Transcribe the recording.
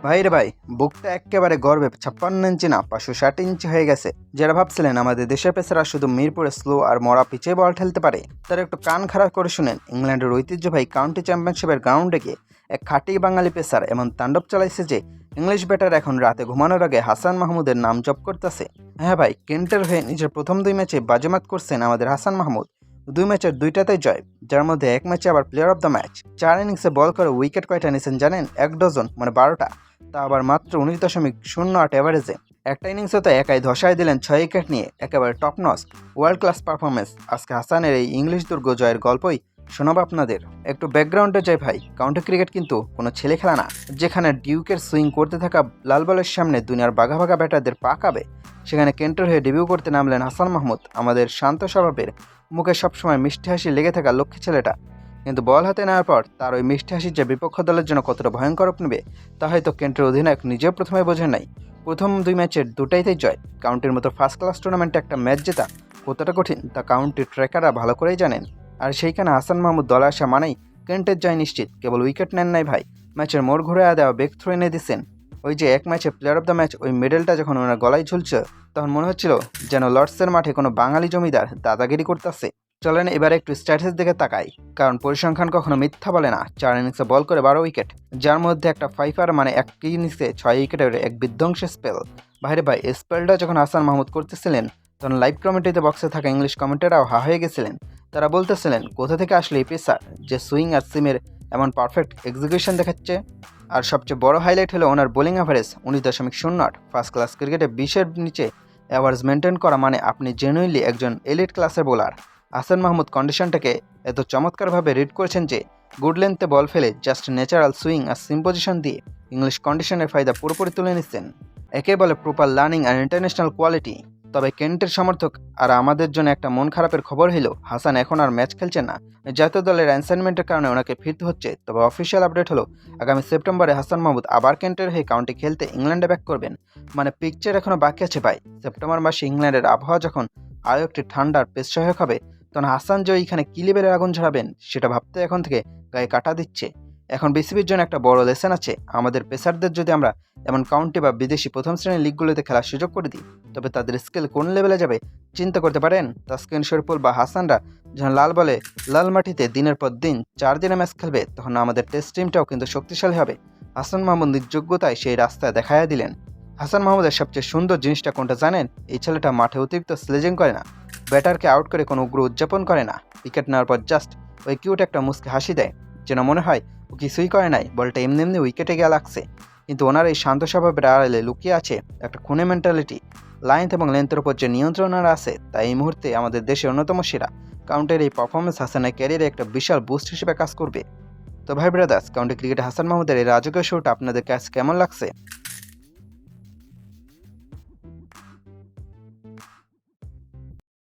ভাই রে ভাই, বুকটা একেবারে গর্বে 56 ইঞ্চি না 560 ইঞ্চি হয়ে গেছে। যারা ভাবছিলেন আমাদের দেশের পেসাররা শুধু মিরপুরে স্লো আর মরা পিচে বল ঠেলতে পারে, তারা একটু কান খারাপ করে শুনেন। ইংল্যান্ডের ঐতিহ্যবাহী কাউন্টি চ্যাম্পিয়নশিপের গ্রাউন্ডে গিয়ে এক খাঁটি বাঙালি পেসার এমন তাণ্ডব চালাইছে যে ইংলিশ ব্যাটার এখন রাতে ঘুমানোর আগে হাসান মাহমুদের নাম জপ করতেছে। হ্যাঁ ভাই, কেন্টের হয়ে নিজের প্রথম 2 ম্যাচে বাজিমাত করছেন আমাদের হাসান মাহমুদ। 2 ম্যাচের 2টাতেই জয়, যার মধ্যে এক ম্যাচে আবার প্লেয়ার অফ দ্য ম্যাচ। 4 ইনিংসে বল করে উইকেট কয়টা নিয়েছেন জানেন? 1 ডজন, মানে 12টা। তা আবার মাত্র 19.08 এভারেজে। একটা ইনিংসে তো একাই ধসায় দিলেন 6 উইকেট নিয়ে, একেবারে top notch world class performance. আজকে হাসানের এই ইংলিশ দুর্গ জয়ের গল্পই শোনাবো আপনাদের। একটু ব্যাকগ্রাউন্ডে যাই ভাই, কাউন্টি ক্রিকেট কিন্তু কোনো ছেলে খেলা না, যেখানে ডিউকের সুইং করতে থাকা লাল বলের সামনে দুনিয়ার বাঘা বাঘা ব্যাটারদের পা কাঁপে। সেখানে কেন্টের হয়ে ডেবিউ করতে নামলেন হাসান মাহমুদ, আমাদের শান্ত স্বভাবের, মুখে সবসময় মিষ্টি হাসি লেগে থাকা লক্ষ্মী ছেলেটা। কিন্তু বল হাতে নেওয়ার পর তার ওই মিষ্টি হাসি যে বিপক্ষ দলের জন্য কতটা ভয়ঙ্কর রূপ নেবে তা হয়তো কেন্টের অধিনায়ক নিজেও প্রথমে বোঝেন নাই। প্রথম 2 ম্যাচের 2টাইতেই জয়। কাউন্টির মতো ফার্স্ট ক্লাস টুর্নামেন্টে একটা ম্যাচ জেতা কতটা কঠিন তা কাউন্টির ট্র্যাকাররা ভালো করেই জানেন। আর সেইখানে হাসান মাহমুদ দলে আসা মানেই কেন্টের জয় নিশ্চিত। কেবল উইকেট নেন নাই ভাই, ম্যাচের মোড় ঘুরে দেওয়া ব্রেক থ্রু এনে দিচ্ছেন। ওই যে এক ম্যাচে প্লেয়ার অফ দ্য ম্যাচ, ওই মেডেলটা যখন ওনার গলায় ঝুলছে, তখন মনে হচ্ছিল যেন লর্ডসের মাঠে কোনো বাঙালি জমিদার দাদাগিরি করতেছে। চলেন এবারে একটু স্ট্যাটাস দিকে তাকাই, কারণ পরিসংখ্যান কখনো মিথ্যা বলে না। 4 ইনিংসে বল করে 12 উইকেট, যার মধ্যে একটা ফাইফার, মানে এক ইনিংসে 6 উইকেটের এক বিধ্বংসী স্পেল। বাইরে ভাই, স্পেলটা যখন হাসান মাহমুদ করতেছিলেন তখন লাইভ কমেন্ট্রিতে বক্সে থাকা ইংলিশ কমেন্টেরাও হা হয়ে গেছিলেন। তারা বলতেছিলেন কোথা থেকে আসলে এই পেসার যে সুইং আর সিমের এমন পারফেক্ট এক্সিকিউশন দেখাচ্ছে। আর সবচেয়ে বড় হাইলাইট হলো ওনার বোলিং অ্যাভারেজ 19.08। ফার্স্ট ক্লাস ক্রিকেটে 20-এর নিচে অ্যাভারেজ মেনটেন করা মানে আপনি জেনুইনলি একজন এলিট ক্লাসের বোলার। হাসান মাহমুদ কন্ডিশনটাকে এত চমৎকারভাবে রিড করেছেন যে গুড লেন্থে বল ফেলে জাস্ট ন্যাচারাল সুইং আর সিম পজিশন দিয়ে ইংলিশ কন্ডিশনের ফায়দা পুরোপুরি তুলে নিচ্ছেন। একে বলে প্রপার লার্নিং আর ইন্টারন্যাশনাল কোয়ালিটি। তবে কেন্টের সমর্থক আর আমাদের জন্য একটা মন খারাপের খবর হলো হাসান এখন আর ম্যাচ খেলছেন না। জাতীয় দলের অ্যাসাইনমেন্টের কারণে ওনাকে ফিরতে হচ্ছে। তবে অফিসিয়াল আপডেট হলো আগামী সেপ্টেম্বরে হাসান মাহমুদ আবার কেন্টের হয়ে কাউন্টি খেলতে ইংল্যান্ডে ব্যাক করবেন। মানে পিকচার এখনো বাকি আছে ভাই। সেপ্টেম্বর মাসে ইংল্যান্ডের আবহাওয়া যখন আরও একটি ঠান্ডার পেশ সহায়ক হবে, তখন হাসান যে ওইখানে কি লেভেলের আগুন ঝরাবেন সেটা ভাবতে এখন থেকে গায়ে কাটা দিচ্ছে। এখন বিসিবির জন্য একটা বড় লেসন আছে। আমাদের পেসারদের যদি আমরা এমন কাউন্টি বা বিদেশি প্রথম শ্রেণীর লিগগুলোতে খেলার সুযোগ করে দিই, তবে তাদের স্কিল কোন লেভেলে যাবে চিন্তা করতে পারেন। তাসকিন শরীফুল বা হাসানরা যখন লাল বলে লাল মাটিতে দিনের পর দিন 4 দিনে ম্যাচ খেলবে, তখন আমাদের টেস্ট টিমটাও কিন্তু শক্তিশালী হবে। হাসান মাহমুদ নিজ যোগ্যতায় সেই রাস্তায় দেখাইয়া দিলেন। হাসান মাহমুদের সবচেয়ে সুন্দর জিনিসটা কোনটা জানেন? এই ছেলেটা মাঠে অতিরিক্ত স্লেজিং করে না, ব্যাটারকে আউট করে কোনো উগ্র উদযাপন করে না। উইকেট নেওয়ার পর জাস্ট ওই কিউট একটা মুচকে হাসি দেয়, যেন মনে হয় ও কিছুই করে নাই, বলটা এমনি এমনি উইকেটে গিয়ে লাগছে। কিন্তু ওনার এই শান্ত স্বভাবের আড়ালে লুকিয়ে আছে একটা খুনে মেন্টালিটি। লাইন এবং লেন্থের উপর যে নিয়ন্ত্রণ আছে, তা এই মুহূর্তে আমাদের দেশের অন্যতম সেরা। কাউন্টের এই পারফরমেন্স হাসানের ক্যারিয়ারে একটা বিশাল বুস্ট হিসেবে কাজ করবে। তো ভাই ব্রাদার্স, কাউন্টি ক্রিকেটে হাসান মাহমুদের এই রাজকীয় শোটা আপনাদের কাছে কেমন লাগছে?